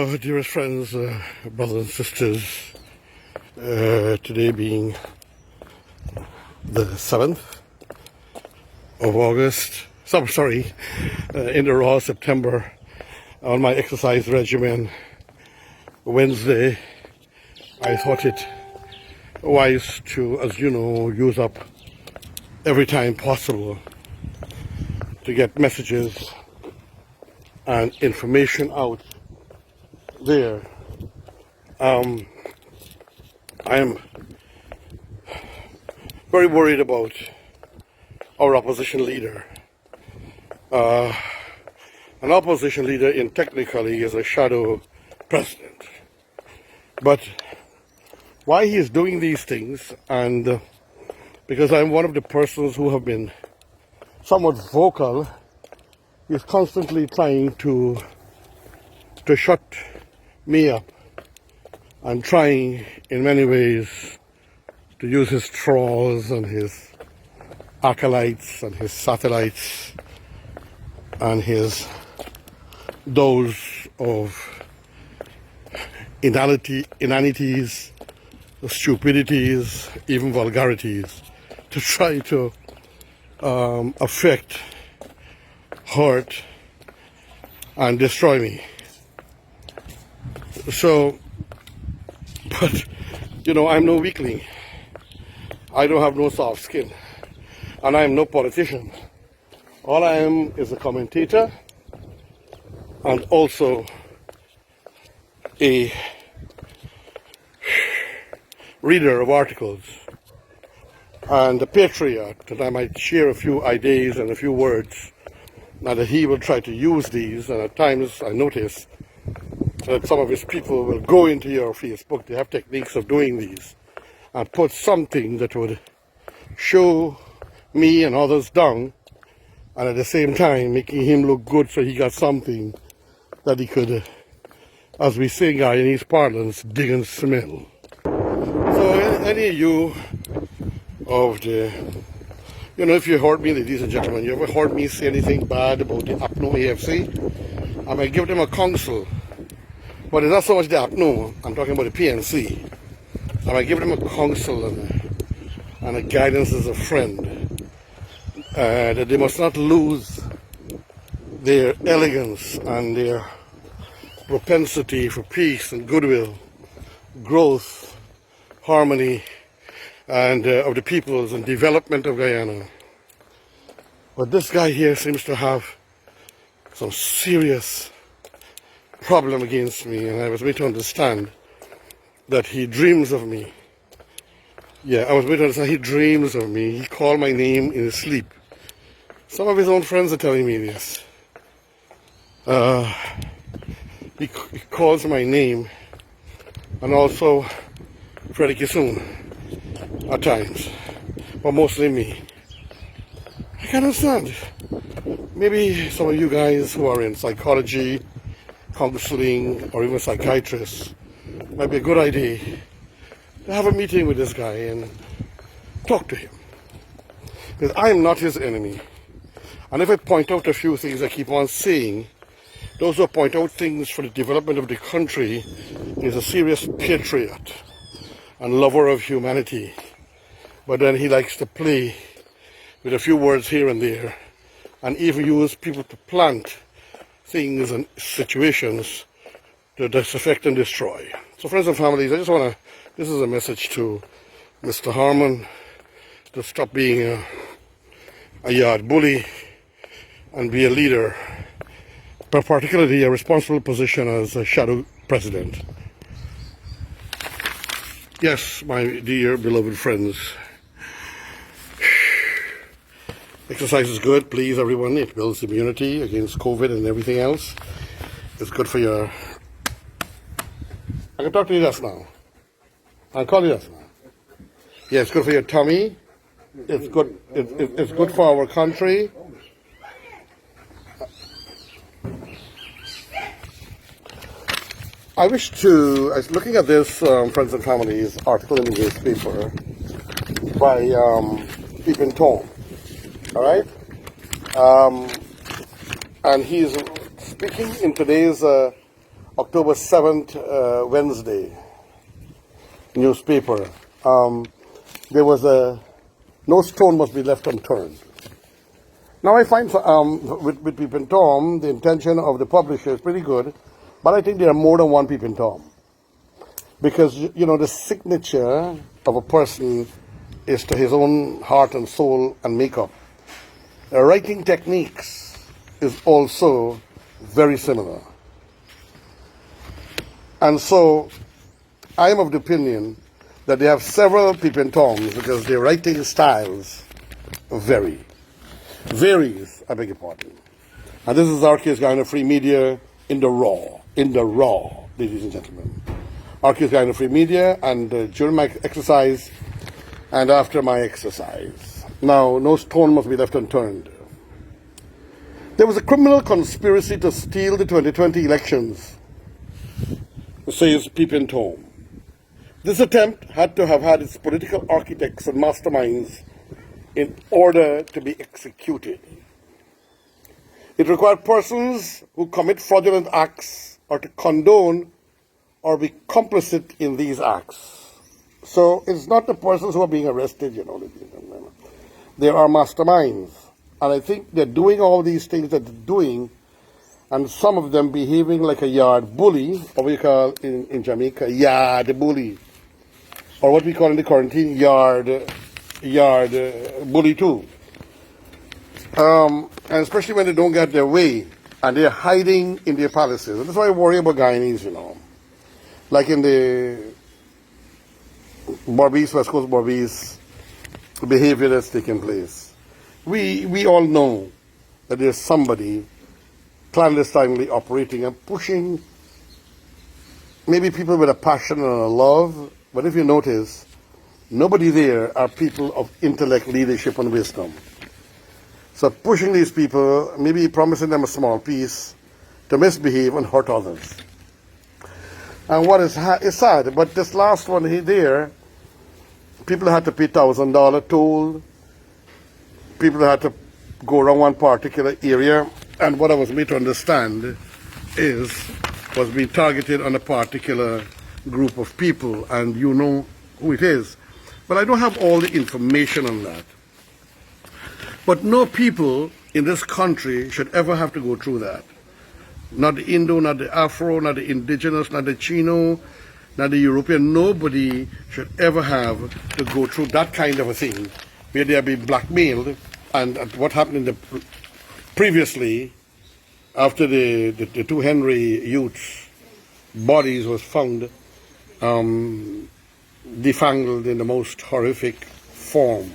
Dearest friends, brothers and sisters, today being the 7th of August, in the raw September, on my exercise regimen, Wednesday, I thought it wise to, as you know, use up every time possible to get messages and information out there. I am very worried about our opposition leader. An opposition leader technically is a shadow president. But why he is doing these things, and because I'm one of the persons who have been somewhat vocal, he's constantly trying to shut me up, and trying in many ways to use his trolls and his acolytes and his satellites and his those of inanities, stupidities, even vulgarities, to try to affect, hurt, and destroy me. So, but, you know, I'm no weakling. I don't have no soft skin. And I am no politician. All I am is a commentator and also a reader of articles and a patriot, that I might share a few ideas and a few words. Now that he will try to use these, and at times I notice that some of his people will go into your Facebook, they have techniques of doing these, and put something that would show me and others down, and at the same time making him look good, so he got something that he could, as we say in Guyanese parlance, dig and smell. So any of you of the, you know, if you heard me, ladies and gentlemen, you ever heard me say anything bad about the APNO AFC, I might give them a counsel. But it's not so much the APNO, I'm talking about the PNC. I might give them a counsel and a guidance as a friend, that they must not lose their elegance and their propensity for peace and goodwill, growth, harmony, and of the peoples and development of Guyana. But this guy here seems to have some serious problem against me, and I was made to understand that he dreams of me. Yeah, I was made to understand he dreams of me. He called my name in his sleep. Some of his own friends are telling me this. He calls my name, and also Freddie Kissoon at times, but mostly me. I can't understand. Maybe some of you guys who are in psychology, counseling, or even psychiatrists, might be a good idea to have a meeting with this guy and talk to him. Because I am not his enemy. And if I point out a few things I keep on saying, those who point out things for the development of the country is a serious patriot and lover of humanity. But then he likes to play with a few words here and there, and even use people to plant things and situations to disaffect and destroy. So friends and families, I just want to, this is a message to Mr. Harmon to stop being a yard bully and be a leader, but particularly a responsible position as a shadow president. Yes, my dear beloved friends, exercise is good, please everyone. It builds immunity against COVID and everything else. It's good for your, I can talk to you just now. I'll call you just now. Yeah, it's good for your tummy. It's good. It's good for our country. I wish to, I was looking at this Friends and Families article in the newspaper by Peeping, all right? And he's speaking in today's October 7th, Wednesday, newspaper, there was no stone must be left unturned. Now I find with Peeping Tom, the intention of the publisher is pretty good, but I think there are more than one Peeping Tom. Because, you know, the signature of a person is to his own heart and soul and makeup. Writing techniques is also very similar. And so I am of the opinion that they have several Peeping Toms because their writing styles varies, I beg your pardon. And this is RKs Guyana Free Media in the raw, ladies and gentlemen. RKs Guyana Free Media, and during my exercise and after my exercise. Now, no stone must be left unturned. There was a criminal conspiracy to steal the 2020 elections, says Peeping Tom. This attempt had to have had its political architects and masterminds in order to be executed. It required persons who commit fraudulent acts or to condone or be complicit in these acts. So it's not the persons who are being arrested, you know. There are masterminds. And I think they're doing all these things that they're doing, and some of them behaving like a yard bully, or what we call in Jamaica, yard bully. Or what we call in the quarantine, yard bully too. And especially when they don't get their way, and they're hiding in their palaces. And that's why I worry about Guyanese, you know. Like in the Barbados, West Coast Barbados, behavior that's taking place. We all know that there's somebody clandestinely operating and pushing maybe people with a passion and a love, but if you notice, nobody there are people of intellect, leadership, and wisdom. So pushing these people, maybe promising them a small piece to misbehave and hurt others. And what is sad, but this last one there, people had to pay $1,000 toll. People had to go around one particular area, and what I was made to understand was being targeted on a particular group of people, and you know who it is. But I don't have all the information on that. But no people in this country should ever have to go through that. Not the Indo, not the Afro, not the Indigenous, not the Chino, not the European. Nobody should ever have to go through that kind of a thing where they are being blackmailed. And what happened in previously, after the two Henry youths' bodies was found defangled in the most horrific form.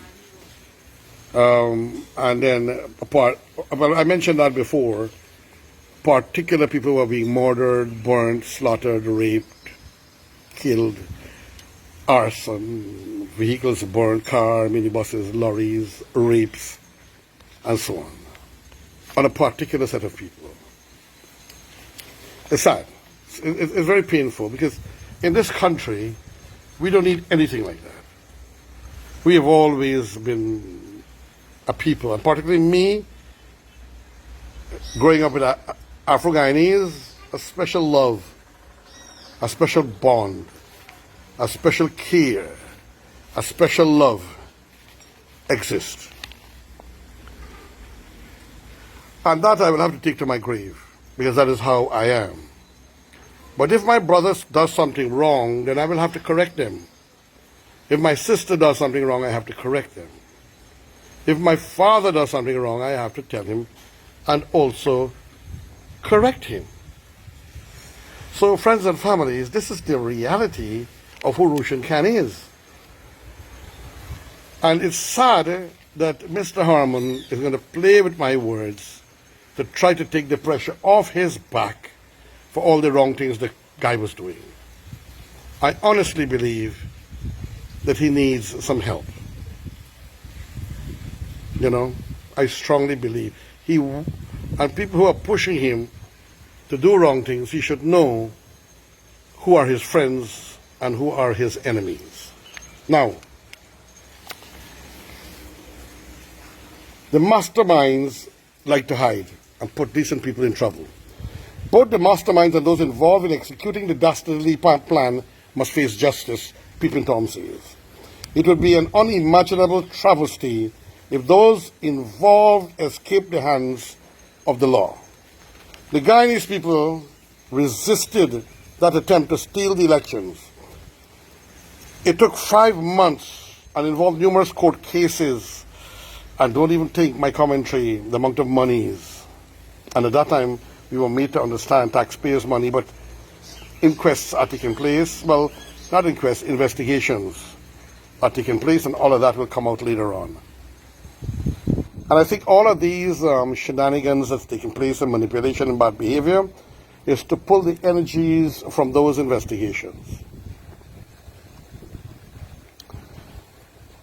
And then, I mentioned that before, particular people were being murdered, burnt, slaughtered, raped, killed, arson, vehicles burned, car, minibuses, lorries, rapes, and so on a particular set of people. It's sad. It's very painful because in this country, we don't need anything like that. We have always been a people, and particularly me, growing up with Afro-Guyanese, a special love, a special bond, a special care, a special love exists. And that I will have to take to my grave, because that is how I am. But if my brother does something wrong, then I will have to correct them. If my sister does something wrong, I have to correct them. If my father does something wrong, I have to tell him and also correct him. So, friends and families, this is the reality of who Russian Can is. And it's sad that Mr. Harmon is going to play with my words to try to take the pressure off his back for all the wrong things the guy was doing. I honestly believe that he needs some help. You know, I strongly believe. And people who are pushing him to do wrong things, he should know who are his friends and who are his enemies. Now, the masterminds like to hide and put decent people in trouble. Both the masterminds and those involved in executing the dastardly plan must face justice, Peeping Tom says. It would be an unimaginable travesty if those involved escaped the hands of the law. The Guyanese people resisted that attempt to steal the elections. It took 5 months and involved numerous court cases. And don't even think my commentary, the amount of monies. And at that time, we were made to understand taxpayers' money, but inquests are taking place. Well, not inquests, investigations are taking place, and all of that will come out later on. And I think all of these shenanigans that's taking place and manipulation and bad behavior is to pull the energies from those investigations.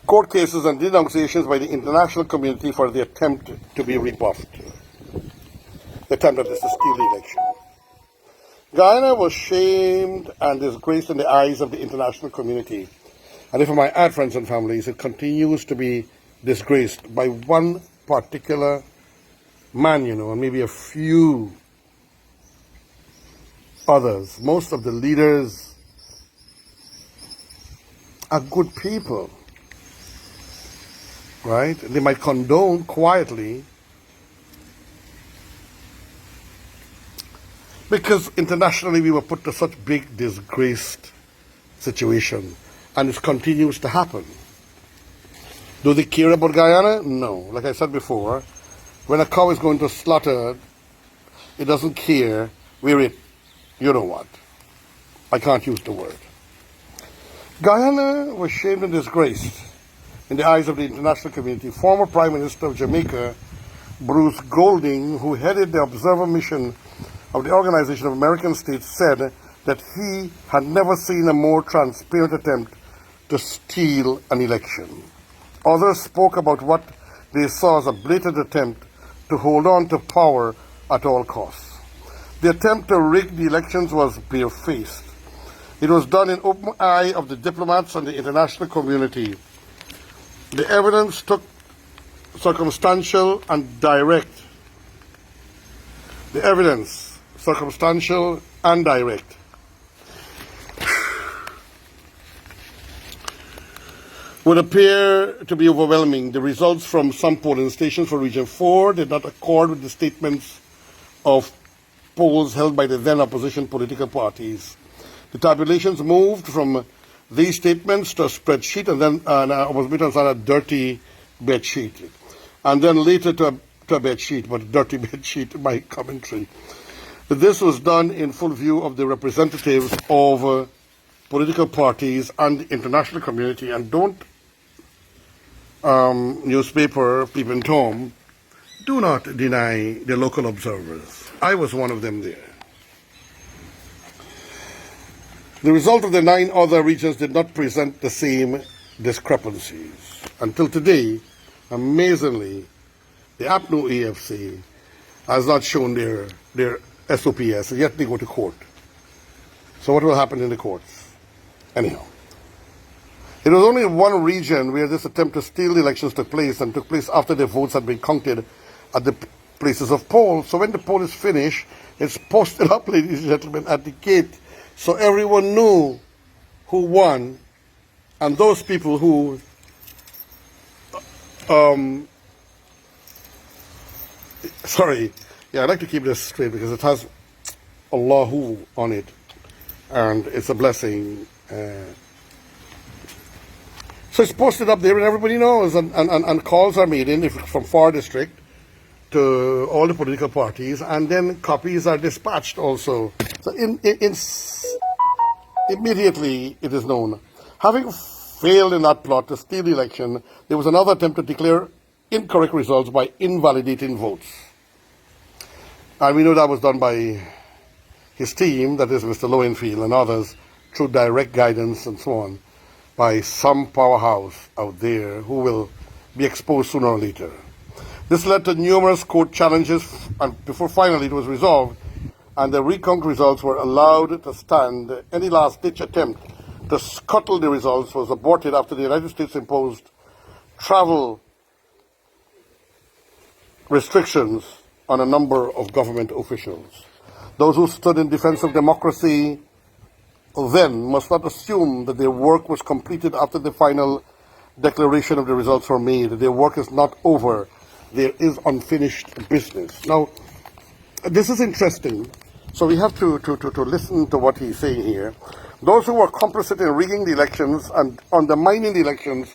Court cases and denunciations by the international community for the attempt to be rebuffed. The attempt at this to steal the election. Guyana was shamed and disgraced in the eyes of the international community. And if I might add, friends and families, it continues to be disgraced by one particular man, and maybe a few others. Most of the leaders are good people, right? They might condone quietly because internationally we were put to such big disgraced situation, and it continues to happen. Do they care about Guyana? No. Like I said before, when a cow is going to slaughter, it doesn't care where it, you know what. I can't use the word. Guyana was shamed and disgraced in the eyes of the international community. Former Prime Minister of Jamaica, Bruce Golding, who headed the observer mission of the Organization of American States, said that he had never seen a more transparent attempt to steal an election. Others spoke about what they saw as a blatant attempt to hold on to power at all costs. The attempt to rig the elections was barefaced. It was done in open eye of the diplomats and the international community. The evidence took circumstantial and direct. The evidence, circumstantial and direct. Would appear to be overwhelming. The results from some polling stations for Region 4 did not accord with the statements of polls held by the then opposition political parties. The tabulations moved from these statements to a spreadsheet and then I was made on a dirty bed sheet. And then later to a bed sheet, but a dirty bed sheet in my commentary. This was done in full view of the representatives of political parties and the international community. And don't newspaper, Peeping Tom, do not deny the local observers. I was one of them there. The result of the 9 other regions did not present the same discrepancies. Until today, amazingly, the APNO AFC has not shown their SOPS, and yet they go to court. So what will happen in the courts? Anyhow. It was only one region where this attempt to steal the elections took place, and took place after the votes had been counted at the places of poll. So when the poll is finished, it's posted up, ladies and gentlemen, at the gate, so everyone knew who won, and those people who I'd like to keep this straight because it has Allahu on it, and it's a blessing. So it's posted up there and everybody knows, and calls are made in from FAR district to all the political parties, and then copies are dispatched also. So immediately it is known. Having failed in that plot to steal the election, there was another attempt to declare incorrect results by invalidating votes. And we know that was done by his team, that is Mr. Lowenfield and others, through direct guidance and so on, by some powerhouse out there who will be exposed sooner or later. This led to numerous court challenges, and before finally it was resolved, and the recount results were allowed to stand. Any last-ditch attempt to scuttle the results was aborted after the United States imposed travel restrictions on a number of government officials. Those who stood in defense of democracy then must not assume that their work was completed after the final declaration of the results were made. Their work is not over. There is unfinished business. Now, this is interesting. So we have to listen to what he's saying here. Those who were complicit in rigging the elections and undermining the elections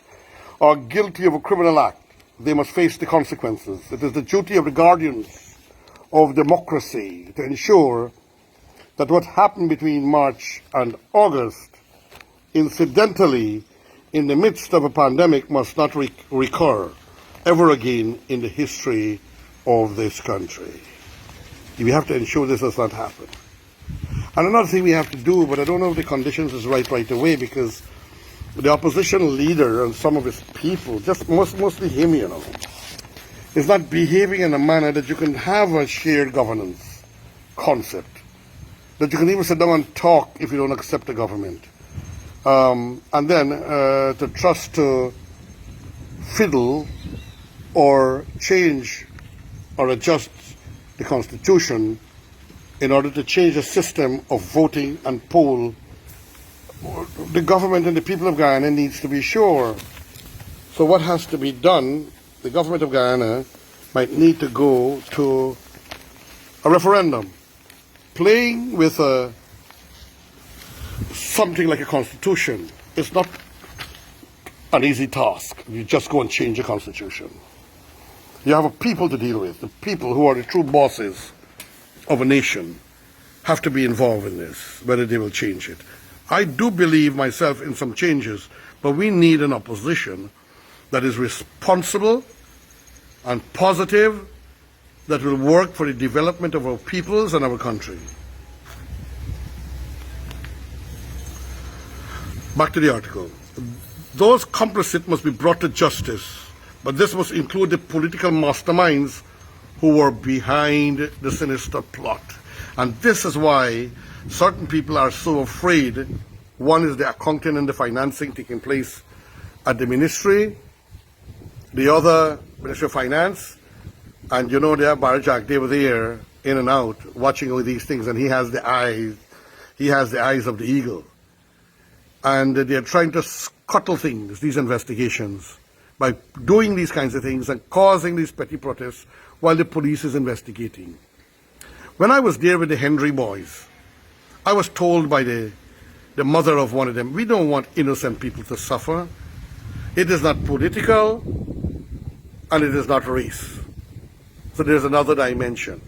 are guilty of a criminal act. They must face the consequences. It is the duty of the guardians of democracy to ensure that what happened between March and August, incidentally, in the midst of a pandemic, must not recur ever again in the history of this country. We have to ensure this does not happen. And another thing we have to do, but I don't know if the conditions is right away, because the opposition leader and some of his people, just mostly him, is not behaving in a manner that you can have a shared governance concept, that you can even sit down and talk if you don't accept the government. And then to trust to fiddle or change or adjust the Constitution in order to change the system of voting and poll. The government and the people of Guyana needs to be sure. So what has to be done, the government of Guyana might need to go to a referendum. Playing with something like a constitution is not an easy task. You just go and change the constitution. You have a people to deal with. The people who are the true bosses of a nation have to be involved in this, whether they will change it. I do believe myself in some changes, but we need an opposition that is responsible and positive, that will work for the development of our peoples and our country. Back to the article. Those complicit must be brought to justice, but this must include the political masterminds who were behind the sinister plot. And this is why certain people are so afraid. One is the accounting and the financing taking place at the ministry, the other, Ministry of Finance, and there, Barajak, they were there, in and out, watching all these things, and he has the eyes of the eagle. And they're trying to scuttle things, these investigations, by doing these kinds of things and causing these petty protests while the police is investigating. When I was there with the Henry boys, I was told by the mother of one of them, we don't want innocent people to suffer. It is not political, and it is not race. So there's another dimension.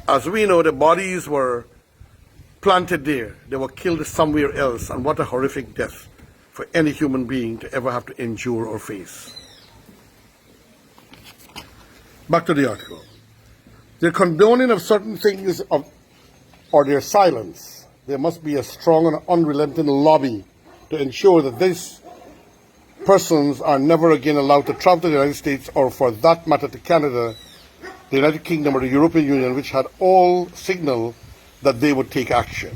As we know, the bodies were planted there. They were killed somewhere else, and what a horrific death for any human being to ever have to endure or face. Back to the article. Their condoning of certain things or their silence, there must be a strong and unrelenting lobby to ensure that these persons are never again allowed to travel to the United States, or for that matter to Canada, the United Kingdom, or the European Union, which had all signaled that they would take action.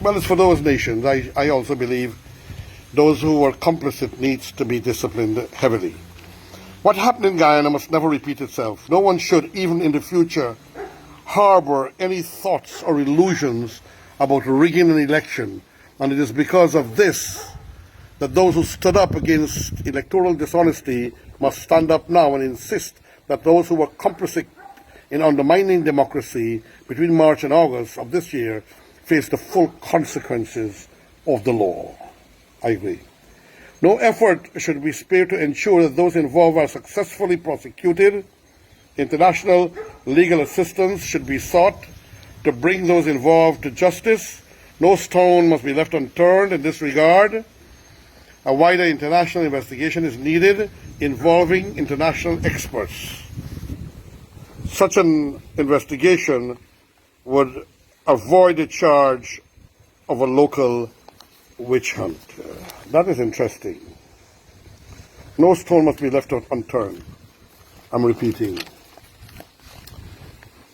Well, it's for those nations. I also believe those who were complicit needs to be disciplined heavily. What happened in Guyana must never repeat itself. No one should, even in the future, harbor any thoughts or illusions about rigging an election. And it is because of this that those who stood up against electoral dishonesty must stand up now and insist that those who were complicit in undermining democracy between March and August of this year face the full consequences of the law. I agree. No effort should be spared to ensure that those involved are successfully prosecuted. International legal assistance should be sought to bring those involved to justice. No stone must be left unturned in this regard. A wider international investigation is needed involving international experts. Such an investigation would avoid the charge of a local witch hunt. That is interesting. No stone must be left unturned. I'm repeating.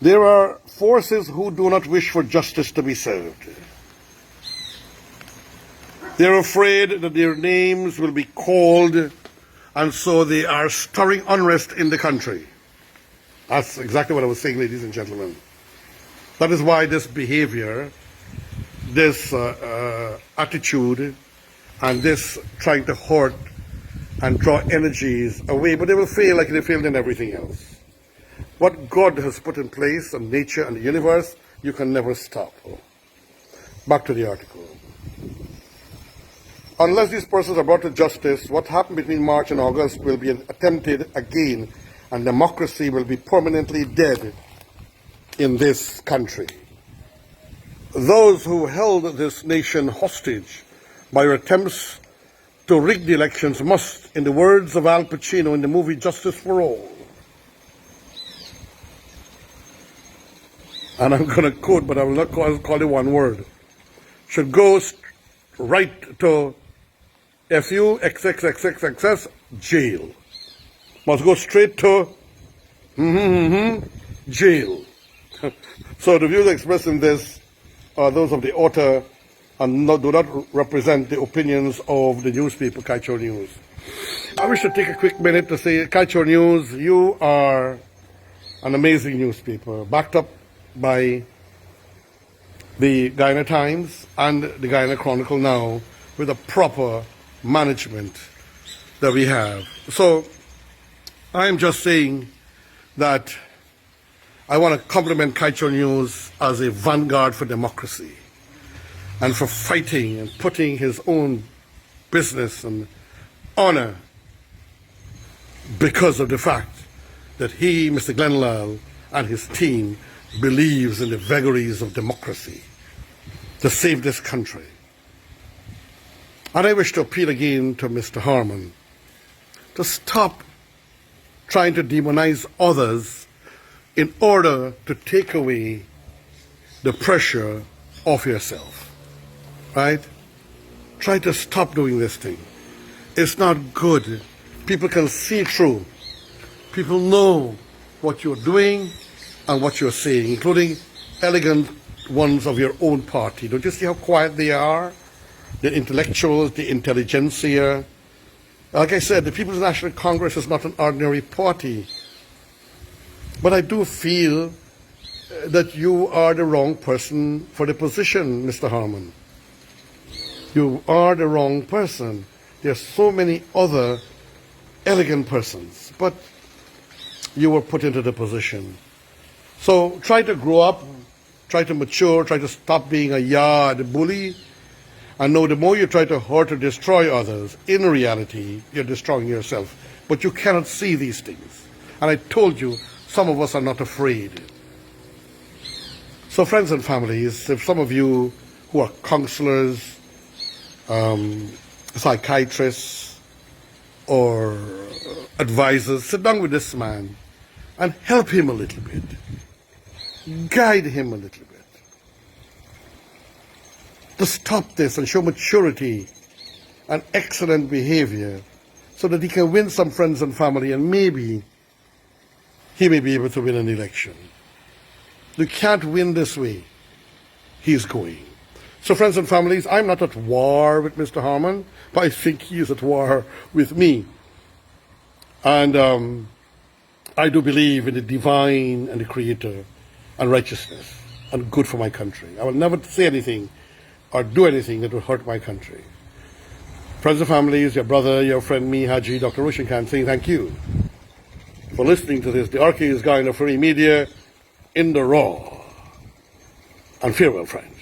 There are forces who do not wish for justice to be served. They're afraid that their names will be called, and so they are stirring unrest in the country. That's exactly what I was saying, ladies and gentlemen. That is why this behavior, this attitude, and this trying to hurt and draw energies away, but they will fail like they failed in everything else. What God has put in place in nature and the universe, you can never stop. Back to the article. Unless these persons are brought to justice, what happened between March and August will be attempted again, and democracy will be permanently dead in this country. Those who held this nation hostage by your attempts to rig the elections must, in the words of Al Pacino in the movie Justice for All, and I'm going to quote, but I will not call it one word, should go right to FUXXXXXS jail. Must go straight to jail. So the views expressed in this are those of the author and do not represent the opinions of the newspaper Kaieteur News. I wish to take a quick minute to say, Kaieteur News, you are an amazing newspaper, backed up by the Guyana Times and the Guyana Chronicle now, with a proper management that we have. So I'm just saying that I want to compliment Kaieteur News as a vanguard for democracy and for fighting and putting his own business and honor because of the fact that he, Mr. Glenlal, and his team believes in the vagaries of democracy to save this country. And I wish to appeal again to Mr. Harmon to stop trying to demonize others in order to take away the pressure off yourself. Right? Try to stop doing this thing. It's not good. People can see through. People know what you're doing and what you're saying, including elegant ones of your own party. Don't you see how quiet they are? The intellectuals, the intelligentsia. Like I said, the People's National Congress is not an ordinary party. But I do feel that you are the wrong person for the position, Mr. Harmon. You are the wrong person. There are so many other elegant persons, but you were put into the position. So try to grow up, try to mature, try to stop being a yard bully, and know the more you try to hurt or destroy others, in reality, you're destroying yourself. But you cannot see these things. And I told you, some of us are not afraid. So friends and families, if some of you who are counselors, psychiatrists, or advisors, sit down with this man and help him a little bit. Guide him a little bit. To stop this and show maturity and excellent behavior so that he can win some friends and family, and maybe he may be able to win an election. You can't win this way. He's going. So friends and families, I'm not at war with Mr. Harmon, but I think he is at war with me. And I do believe in the divine and the creator and righteousness and good for my country. I will never say anything or do anything that will hurt my country. Friends and families, your brother, your friend, me, Haji, Dr. Roshan Khan, saying thank you for listening to this, the RKs Guyana Free Media in the raw. And farewell, friends.